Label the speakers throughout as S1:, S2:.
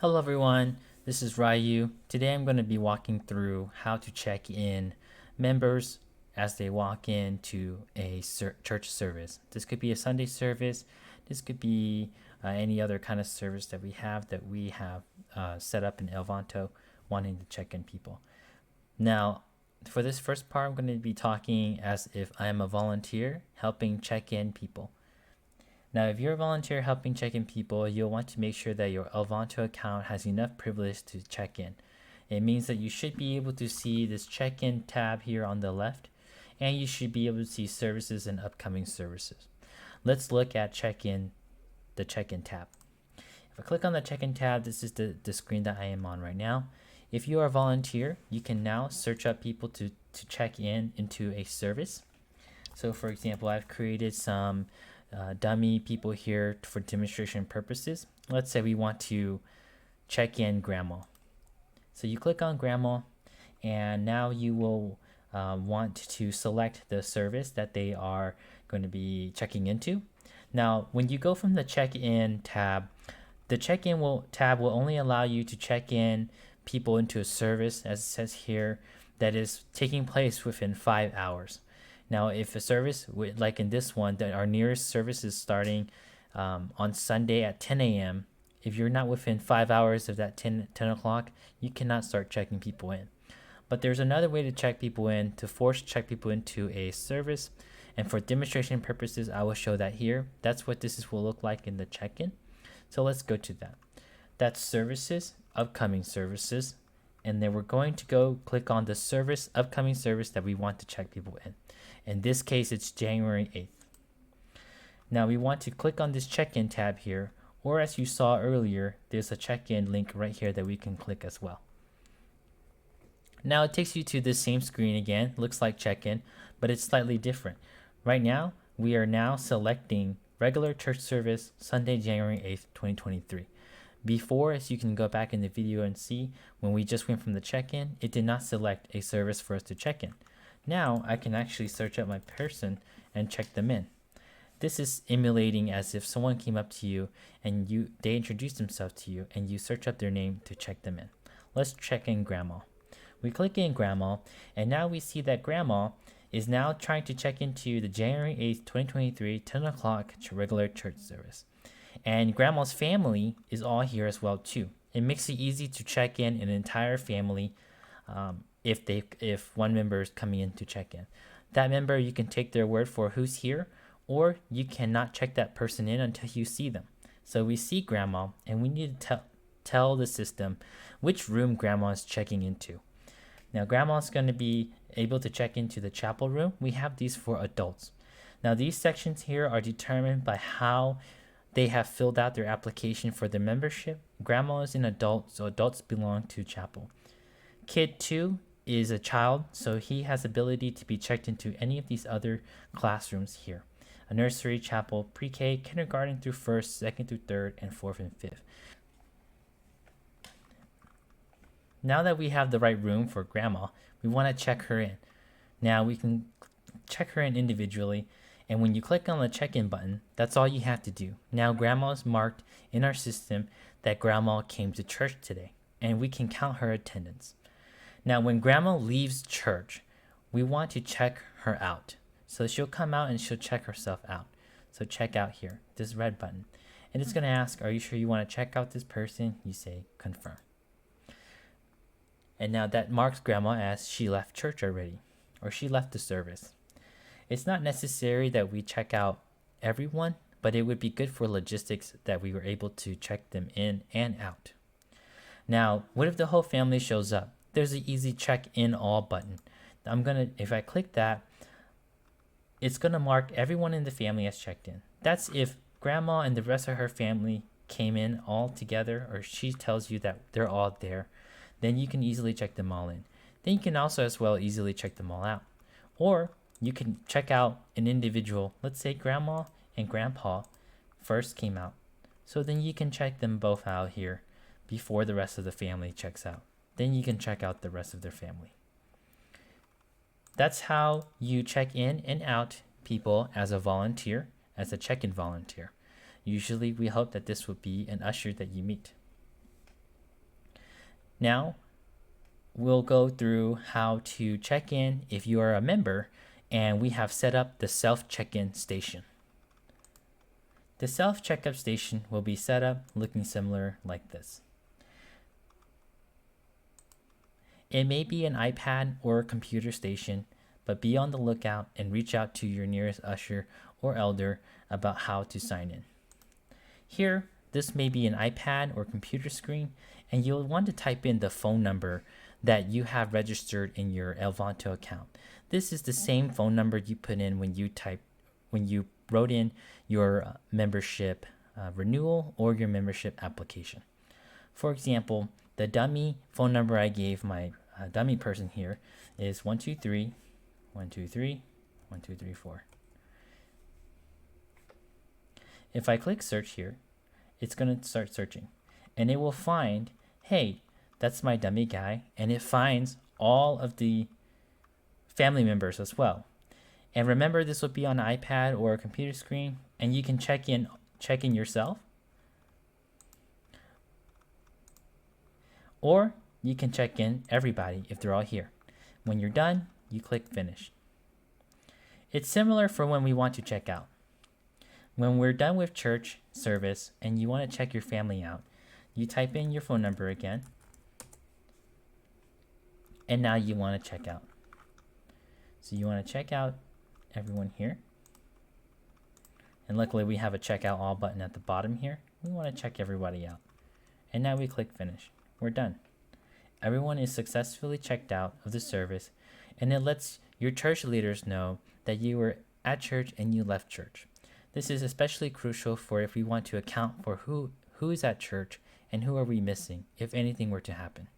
S1: Hello everyone, this is Ryu. Today I'm going to be walking through how to check in members as they walk into a church service. This could be a Sunday service, this could be any other kind of service that we have set up in Elvanto, wanting to check in people. Now, for this first part, I'm going to be talking as if I am a volunteer helping check in people. Now, if you're a volunteer helping check in people, you'll want to make sure that your Elvanto account has enough privilege to check in. It means that you should be able to see this check in tab here on the left, and you should be able to see services and upcoming services. Let's look at the check in tab. If I click on the check in tab, this is the screen that I am on right now. If you are a volunteer, you can now search up people to check in into a service. So, for example, I've created some dummy people here for demonstration purposes. Let's say we want to check in grandma. So you click on grandma, and now you will want to select the service that they are going to be checking into. Now, when you go from the check-in tab, the check-in tab will only allow you to check in people into a service, as it says here, that is taking place within 5 hours. Now, if a service, like in this one, that our nearest service is starting on Sunday at 10 a.m., if you're not within 5 hours of that 10 o'clock, you cannot start checking people in. But there's another way to check people in, to force check people into a service. And for demonstration purposes, I will show that here. That's what this will look like in the check-in. So let's go to that. That's services, upcoming services. And then we're going to go click on the upcoming service that we want to check people in. In this case, it's January 8th. Now we want to click on this check-in tab here, or as you saw earlier, there's a check-in link right here that we can click as well. Now it takes you to the same screen again, looks like check-in, but it's slightly different. Right now, we are now selecting regular church service, Sunday, January 8th, 2023. Before, as you can go back in the video and see, when we just went from the check-in, it did not select a service for us to check in. Now I can actually search up my person and check them in. This is emulating as if someone came up to you and they introduced themselves to you and you search up their name to check them in. Let's check in grandma. We click in grandma, and now we see that grandma is now trying to check into the January 8th, 2023, 10 o'clock regular church service. And grandma's family is all here as well too. It makes it easy to check in an entire family if one member is coming in to check in. That member, you can take their word for who's here, or you cannot check that person in until you see them. So we see grandma, and we need to tell the system which room grandma is checking into. Now grandma's going to be able to check into the chapel room. We have these for adults. Now these sections here are determined by how they have filled out their application for their membership. Grandma is an adult, so adults belong to chapel. Kid 2 is a child, so he has ability to be checked into any of these other classrooms here. A nursery, chapel, pre-K, kindergarten through 1st, 2nd through 3rd, and 4th and 5th. Now that we have the right room for grandma, we want to check her in. Now we can check her in individually, and when you click on the check-in button, that's all you have to do. Now grandma is marked in our system that grandma came to church today, and we can count her attendance. Now when grandma leaves church, we want to check her out. So she'll come out and she'll check herself out. So check out here, this red button. And it's going to ask, are you sure you want to check out this person? You say confirm. And now that marks grandma as she left church already, or she left the service. It's not necessary that we check out everyone, but it would be good for logistics that we were able to check them in and out. Now, what if the whole family shows up? There's an easy check in all button. If I click that, it's gonna mark everyone in the family as checked in. That's if grandma and the rest of her family came in all together, or she tells you that they're all there, then you can easily check them all in. Then you can also as well easily check them all out. Or you can check out an individual. Let's say grandma and grandpa first came out. So then you can check them both out here before the rest of the family checks out. Then you can check out the rest of their family. That's how you check in and out people as a volunteer, as a check-in volunteer. Usually we hope that this would be an usher that you meet. Now we'll go through how to check in if you are a member, and we have set up the self check-in station. The self checkup station will be set up looking similar like this. It may be an iPad or a computer station, but be on the lookout and reach out to your nearest usher or elder about how to sign in. Here, this may be an iPad or computer screen, and you'll want to type in the phone number that you have registered in your Elvanto account. This is the same phone number you put in when you wrote in your membership renewal or your membership application. For example, the dummy phone number I gave my dummy person here is 123 123 1234. If I click search here, it's going to start searching, and it will find, hey, that's my dummy guy, and it finds all of the family members as well. And remember, this will be on an iPad or a computer screen, and you can check in yourself, or you can check in everybody if they're all here. When you're done, you click finish. It's similar for when we want to check out. When we're done with church service and you want to check your family out, you type in your phone number again, and now you want to check out. So you want to check out everyone here. And luckily we have a checkout all button at the bottom here. We want to check everybody out. And now we click finish. We're done. Everyone is successfully checked out of the service, and it lets your church leaders know that you were at church and you left church. This is especially crucial for if we want to account for who is at church and who are we missing if anything were to happen.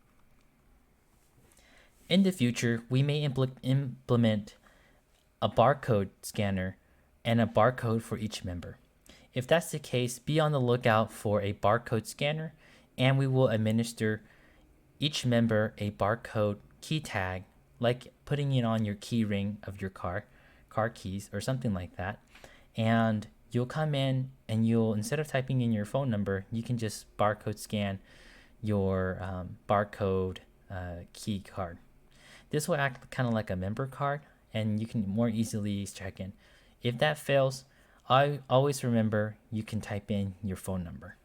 S1: In the future, we may implement a barcode scanner and a barcode for each member. If that's the case, be on the lookout for a barcode scanner, and we will administer each member a barcode key tag, like putting it on your key ring of your car keys or something like that. And you'll come in and instead of typing in your phone number, you can just barcode scan your barcode key card. This will act kind of like a member card, and you can more easily check in. If that fails, I always remember you can type in your phone number.